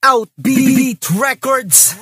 Outbeat Records.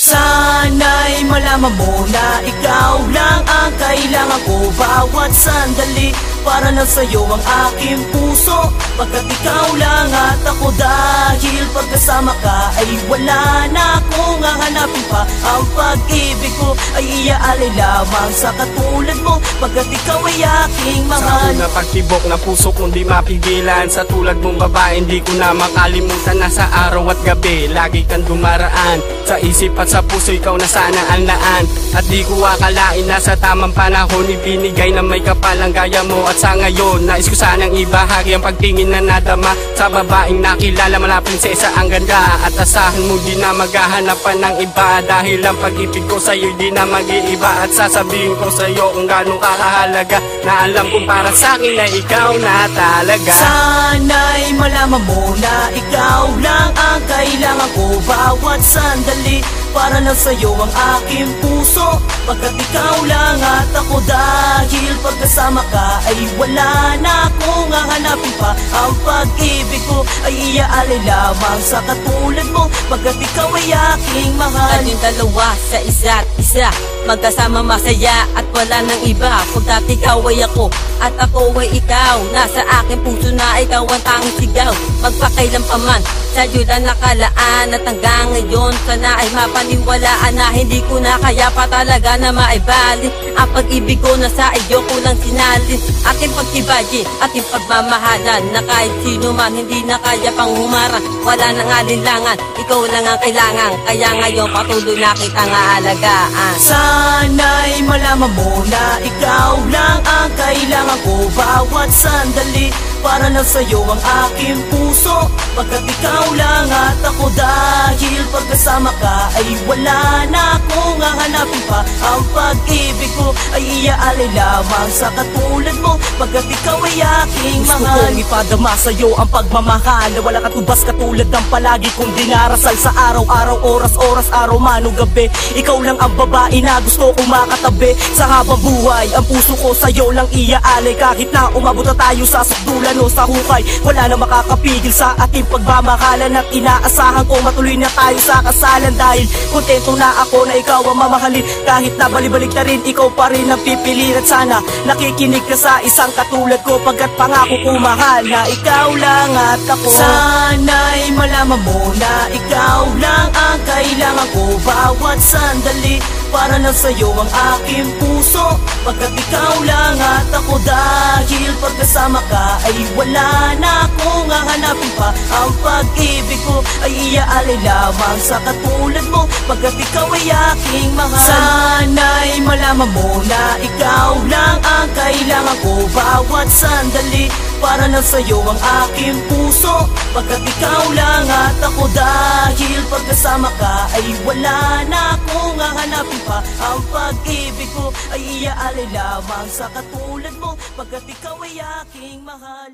Sana'y malaman mo na ikaw lang ang kailangan ko bawat sandali. Para lang sa'yo ang aking puso, pagkat ikaw lang at ako. Dahil pagkasama ka ay wala na akong hahanapin pa. Ang pag-ibig ko ay iaalay lamang sa katulad mo, pagkat ikaw ay aking mahal. Sa una pagtibok na puso kong di mapigilan, sa tulad mong babae hindi ko na makalimutan. Na sa araw at gabi lagi kang dumaraan, sa isip at sa puso ikaw na sana ang laan. At di ko akalain na sa tamang panahon ibinigay na may kapalang gaya mo. At sa ngayon nais ko sanang ibahagi ang pagtingin na nadama sa babaeng nakilala mo na prinsesa ang ganda. At asahan mo di na maghahanapan ng iba, dahil ang pag-ibig ko sa'yo di na mag-iiba. At sasabihin ko sa'yo kung gano'ng kakahalaga, na alam kong para sa'kin na ikaw na talaga. Sana'y malaman mo na ikaw lang ang kailangan ko bawat sandali. Para lang sa'yo ang aking puso, pagkat ikaw lang at ako. Dahil pagkasama ka ay wala na akong hahanapin pa. Ang pag-ibig ko ay iaalay lamang sa katulad mo, pagkat ikaw ay aking mahal. Kayong dalawa sa isa't isa, magkasama masaya at wala nang iba. Kung dati ikaw ay ako at ako ay ikaw, nasa aking puso na ikaw ang tanging sigaw. Magpakailan pa man sa'yo lang nakalaan, at hanggang ngayon sana ay mapaniwalaan na hindi ko na kaya pa talaga na maibalik ang pag-ibig ko na sa iyo ko lang sinalin. Aking pagtibayin, ating pagmamahalan, na kahit sino man hindi na kaya pang humarang. Wala nang alinlangan, ikaw lang ang kailangan, kaya ngayon patuloy na kitang aalagaan. Sana'y malaman mo na ikaw lang ang kailangan ko bawat sandali. Para lang sa'yo ang aking puso, pagkat ikaw lang at ako. Dahil pagkasama ka ay wala na akong hahanapin pa. Ang pag-ibig ko ay iaalay lamang sa katulad mo, pagkat ikaw ay aking mahal. Gusto kong ipadama sa'yo ang pagmamahal na wala katubas, katulad ng palagi kong dinarasal sa araw-araw, oras-oras, araw man o gabi. Ikaw lang ang babae na gusto kong makatabi sa habang buhay. Ang puso ko sa'yo lang iaalay, kahit na umabot na tayo sa sukdulan o sa hukay. Wala na makakapigil sa ating pagmamahalan, at inaasahan ko matuloy na tayo sa kasalan. Dahil kontento na ako na ikaw ang mamahalin, kahit na balibalik na rin ikaw pa rin ang pipiliin. At sana nakikinig ka sa isang katulad ko, pagkat pangako ko mahal na ikaw lang at ako. Sana'y malaman mo na ikaw lang ang kailangan ko bawat sandali. Para lang sa'yo ang aking puso, pagkat ikaw lang at ako. Dahil pagkasama ka ay wala na akong hahanapin pa. Ang pag-ibig ko ay iaalay lamang sa katulad mo, pagkat ikaw ay aking mahal. Sana'y malaman mo na ikaw lang ang kailangan ko bawat sandali. Para lang sa'yo ang aking puso, pagkat ikaw lang at ako. Dahil pagkasama ka ay wala na akong hahanapin pa. Ang pag-ibig ko ay iaalay lamang sa katulad mo, pagkat ikaw ay aking mahal.